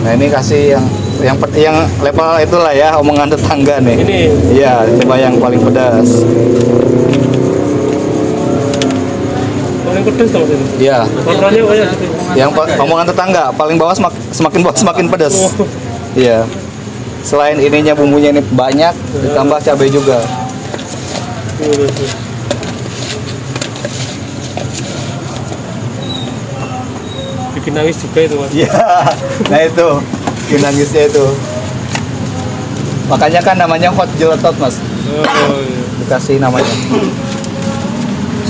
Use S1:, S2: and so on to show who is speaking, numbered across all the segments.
S1: Nah ini kasih yang level itulah ya, omongan tetangga nih.
S2: Ini.
S1: Iya, coba yang paling pedas.
S2: Paling pedas tuh Mas ini.
S1: Iya.
S2: Makanannya banyak gitu.
S1: Yang omongan tetangga paling bawah semakin bawah semakin pedas. Iya. Selain ininya bumbunya ini banyak, ditambah cabai juga.
S2: Bikin nangis juga itu Mas.
S1: Iya. Nah itu, bikin nangisnya itu. Makanya kan namanya hot gelatot Mas.
S2: Oh, iya.
S1: Dikasih namanya.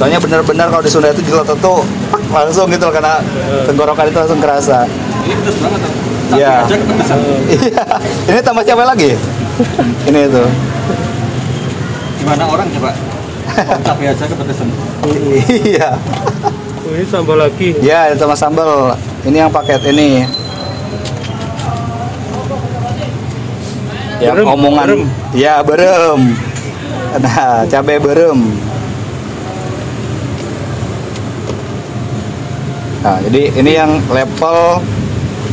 S1: Soalnya benar-benar kalau di Sunda itu gelatot tuh langsung gitu loh, karena tenggorokan itu langsung kerasa.
S3: Ini pedas banget.
S1: Iya.
S3: Aja kepedesan.
S1: Iya. Ini tambah cabai lagi. Ini itu.
S3: Gimana orang coba? Cabai aja kepedesan.
S1: Iya.
S2: Oh, ini tambah lagi.
S1: Ya, sama sambal. Ini yang paket ini. Yang
S2: Berem,
S1: omongan.
S2: berem.
S1: Ya, berem. Nah, cabai berem. Nah, jadi ini yang level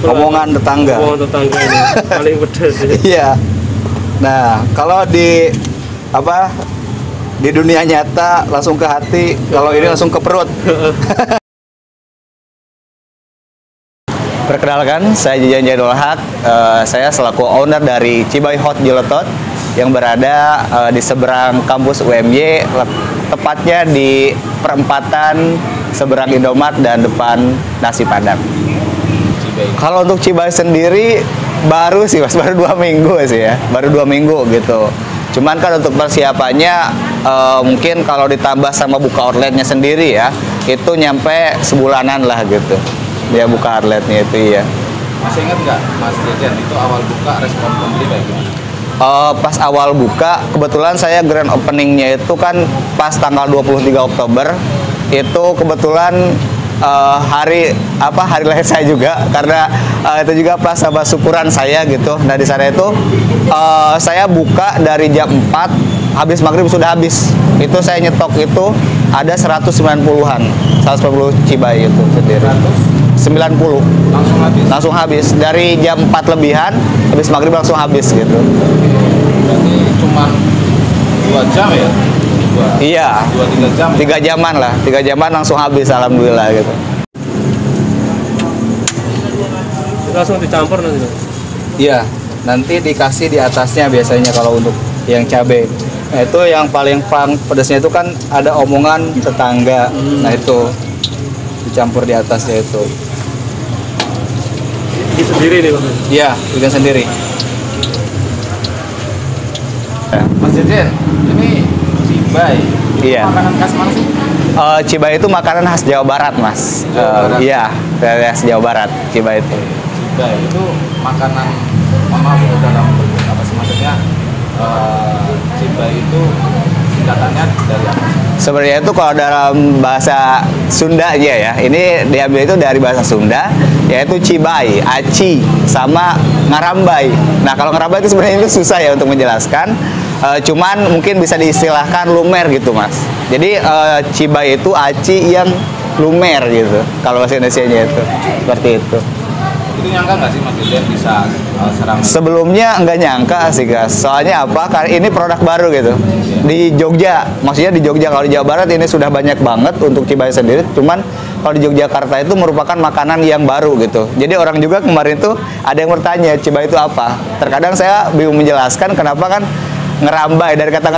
S1: omongan tetangga.
S2: Omongan tetangga ini paling pedas ya.
S1: Iya. Nah, kalau di apa? Di dunia nyata langsung ke hati, kalau ini langsung ke perut. Perkenalkan, saya Jijan Jainul Haq. Saya selaku owner dari Cibai Hot Gelatot yang berada di seberang kampus UMY, tepatnya di perempatan seberang Indomaret dan depan Nasi Padang. Kalau untuk Cibai sendiri baru sih Mas, baru 2 minggu sih ya, baru 2 minggu gitu. Cuman kan untuk persiapannya mungkin kalau ditambah sama buka outletnya sendiri ya, itu nyampe sebulanan lah gitu. Dia buka outletnya itu ya.
S4: Masih ingat nggak Mas Jejen itu awal buka respon pembeli kayak gimana?
S1: Pas awal buka, kebetulan saya grand openingnya itu kan pas tanggal 23 Oktober. Itu kebetulan hari lahir saya juga, karena itu juga pas sama syukuran saya gitu. Nah di sana itu saya buka dari jam 4, habis maghrib sudah habis. Itu saya nyetok itu ada 190-an, 190 Cibai itu sendiri. 90 langsung habis dari jam 4 lebihan, habis maghrib langsung habis gitu.
S4: Berarti cuma 2 jam ya?
S1: Iya.
S4: 2-3 jam.
S1: 3 jaman lah, 3 jaman langsung habis, alhamdulillah gitu.
S2: Langsung dicampur nanti.
S1: Iya, nanti dikasih di atasnya biasanya kalau untuk yang cabai. Nah, itu yang paling pedasnya itu kan ada omongan tetangga. Nah itu dicampur di atasnya itu.
S2: Ini sendiri nih Mas.
S1: Iya, bikin sendiri.
S4: Mas Jejen, ini Cibai.
S1: Iya.
S4: Makanan khas mana sih?
S1: Cibai itu makanan khas Jawa Barat, Mas.
S4: Jawa Barat.
S1: Iya, khas Jawa Barat, Cibai itu.
S4: Cibai itu makanan, mohon maaf ya, dalam bentuk apa sih maksudnya? Cibai itu singkatannya dari apa?
S1: Sebenarnya itu kalau dalam bahasa Sunda aja ya, ini diambil itu dari bahasa Sunda, yaitu cibai, aci, sama ngarambai. Nah kalau ngarambai itu sebenarnya itu susah ya untuk menjelaskan, cuman mungkin bisa diistilahkan lumer gitu Mas. Jadi cibai itu aci yang lumer gitu, kalau bahasa Indonesianya itu, seperti itu.
S4: Itu nyangka nggak sih Mas Jejen bisa serang?
S1: Sebelumnya nggak nyangka sih guys, soalnya apa? Karena ini produk baru gitu di Jogja, maksudnya di Jogja. Kalau di Jawa Barat ini sudah banyak banget untuk Cibai sendiri, cuman kalau di Yogyakarta itu merupakan makanan yang baru gitu. Jadi orang juga kemarin tuh ada yang bertanya Cibai itu apa. Terkadang saya bingung menjelaskan kenapa kan ngerambai, dari kata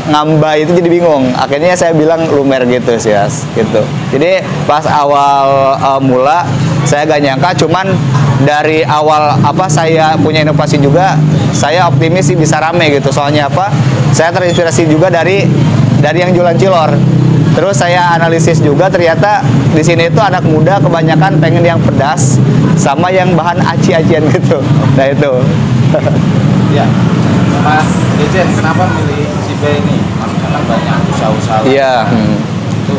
S1: ngambai itu jadi bingung. Akhirnya saya bilang lumer gitu sih gitu. Jadi pas awal mula saya gak nyangka, cuman dari awal saya punya inovasi juga, saya optimis sih bisa rame gitu. Soalnya saya terinspirasi juga dari yang jualan cilor. Terus saya analisis juga, ternyata di sini itu anak muda kebanyakan pengen yang pedas sama yang bahan aci-acian gitu. Nah itu.
S4: Ya, Mas Jejen, kenapa milih Cibai ini? Maksudnya kan banyak usaha-usaha.
S1: Iya.
S4: Itu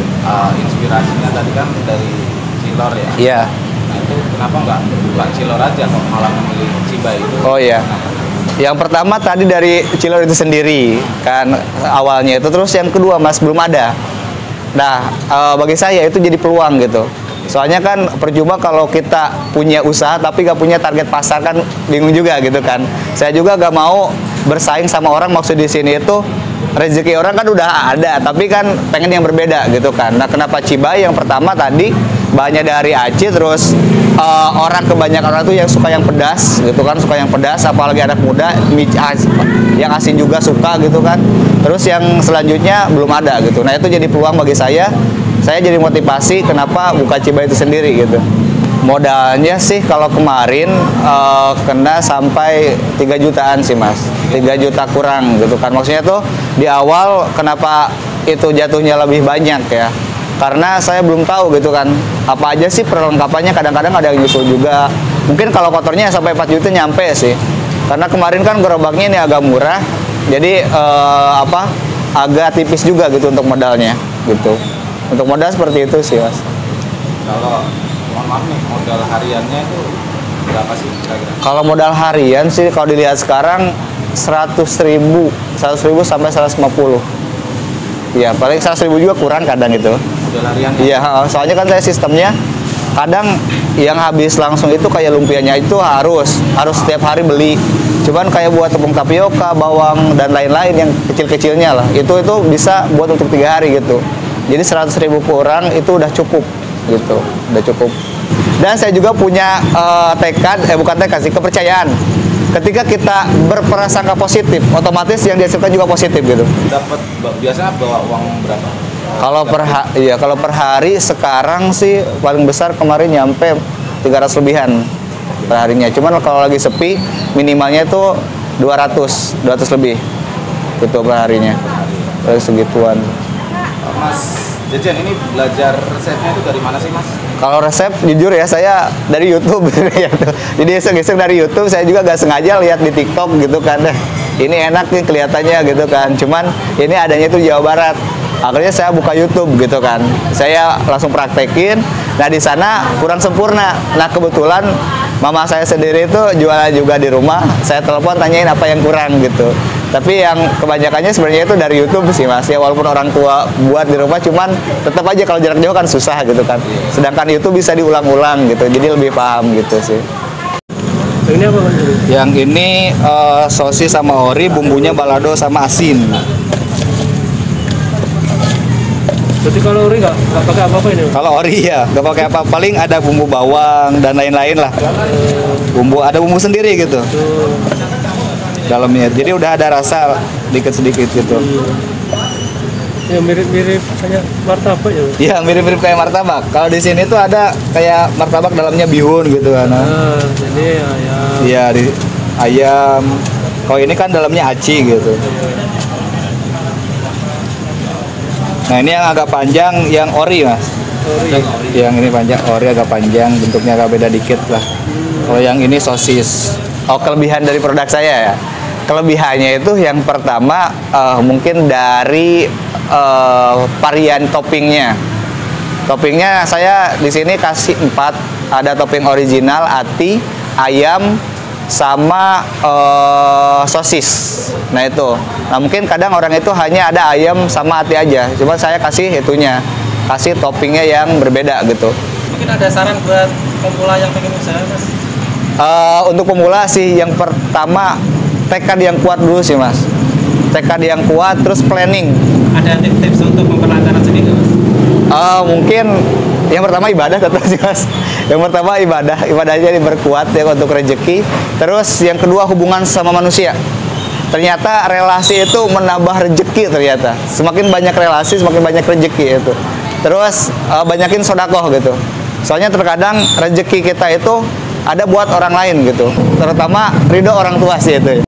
S4: inspirasinya tadi kan dari cilor ya.
S1: Iya.
S4: Nah itu kenapa nggak buka cilor aja kok malah memilih Cibai itu?
S1: Oh iya. Yang pertama tadi dari cilor itu sendiri kan awalnya itu, terus yang kedua Mas belum ada. Nah bagi saya itu jadi peluang gitu. Soalnya kan percuma kalau kita punya usaha tapi gak punya target pasar, kan bingung juga gitu kan. Saya juga gak mau bersaing sama orang, maksud di sini itu rezeki orang kan udah ada, tapi kan pengen yang berbeda gitu kan. Nah, kenapa Cibai? Yang pertama tadi bahannya dari aci, terus kebanyakan orang tuh yang suka yang pedas gitu kan, suka yang pedas, apalagi anak muda, yang asin juga suka gitu kan. Terus yang selanjutnya belum ada gitu. Nah, itu jadi peluang bagi saya jadi motivasi kenapa buka Cibai itu sendiri gitu. Modalnya sih kalau kemarin kena sampai 3 jutaan sih mas, 3 juta kurang gitu kan. Maksudnya tuh di awal kenapa itu jatuhnya lebih banyak ya, karena saya belum tahu gitu kan apa aja sih perlengkapannya. Kadang-kadang ada yang nyusul juga, mungkin kalau kotornya sampai 4 juta nyampe sih, karena kemarin kan gerobaknya ini agak murah, jadi agak tipis juga gitu untuk modalnya gitu. Untuk modal seperti itu sih mas.
S4: Kalau mohon maaf nih, modal hariannya itu berapa sih kira-kira?
S1: Kalau modal harian sih kalau dilihat sekarang 100.000 sampai 150. Ya paling 100.000 juga kurang kadang itu.
S4: Modal hariannya?
S1: Iya, soalnya kan saya sistemnya kadang yang habis langsung itu kayak lumpianya itu harus setiap hari beli. Cuman kayak buat tepung tapioka, bawang dan lain-lain yang kecil-kecilnya lah, itu bisa buat untuk 3 hari gitu. Jadi 100.000 kurang itu udah cukup gitu, udah cukup. Dan saya juga punya bukan tekad sih, kepercayaan. Ketika kita berprasangka positif, otomatis yang dihasilkan juga positif gitu.
S4: Dapat biasanya bawa uang berapa?
S1: Kalau per hari sekarang sih paling besar kemarin nyampe 300 lebihan per harinya. Cuman kalau lagi sepi minimalnya itu 200 lebih itu per harinya. Dari segituan.
S4: Mas Jejen, ini belajar resepnya itu dari mana sih mas?
S1: Kalau resep jujur ya saya dari YouTube ya. Jadi iseng-iseng dari YouTube, saya juga gak sengaja lihat di TikTok gitu kan. Ini enak nih kelihatannya gitu kan. Cuman ini adanya itu Jawa Barat. Akhirnya saya buka YouTube gitu kan. Saya langsung praktekin. Nah, di sana kurang sempurna. Nah, kebetulan mama saya sendiri itu jualan juga di rumah. Saya telepon tanyain apa yang kurang gitu. Tapi yang kebanyakannya sebenarnya itu dari YouTube sih mas. Ya walaupun orang tua buat di rumah, cuman tetap aja kalau jarak jauh kan susah gitu kan. Sedangkan YouTube bisa diulang-ulang gitu. Jadi lebih paham gitu sih.
S2: Yang ini apa mas?
S1: Yang ini sosis sama ori, bumbunya balado sama asin.
S2: Berarti kalau ori nggak pakai apa-apa ini?
S1: Kalau ori ya nggak pakai apa, paling ada bumbu bawang dan lain-lain lah. Ada bumbu sendiri gitu dalamnya, jadi udah ada rasa sedikit gitu.
S2: Ya mirip-mirip kayak martabak ya?
S1: Iya mirip-mirip kayak martabak. Kalau di sini tuh ada kayak martabak dalamnya bihun gitu kan.
S2: Ini ayam.
S1: Iya di ayam. Kalau ini kan dalamnya aci gitu. Nah ini yang agak panjang, yang ori mas. Yang ini panjang, ori agak panjang, bentuknya agak beda dikit lah. Kalau yang ini sosis. Oh, kelebihan dari produk saya ya. Kelebihannya itu yang pertama mungkin dari varian toppingnya. Toppingnya saya di sini kasih 4. Ada topping original, ati, ayam, sama sosis. Nah itu. Nah mungkin kadang orang itu hanya ada ayam sama ati aja. Cuma saya kasih itunya, kasih toppingnya yang berbeda gitu.
S3: Mungkin ada saran buat pemula yang pengen usaha mas?
S1: Untuk pemula sih yang pertama tekad yang kuat dulu sih mas. Tekad yang kuat, terus planning.
S3: Ada tips-tips untuk memperlancar sendiri mas?
S1: Mungkin yang pertama ibadah tetap sih mas. Yang pertama ibadahnya diperkuat ya untuk rezeki. Terus yang kedua hubungan sama manusia. Ternyata relasi itu menambah rezeki ternyata. Semakin banyak relasi, semakin banyak rezeki itu. Terus banyakin sedekah gitu. Soalnya terkadang rezeki kita itu ada buat orang lain gitu. Terutama ridho orang tua sih itu.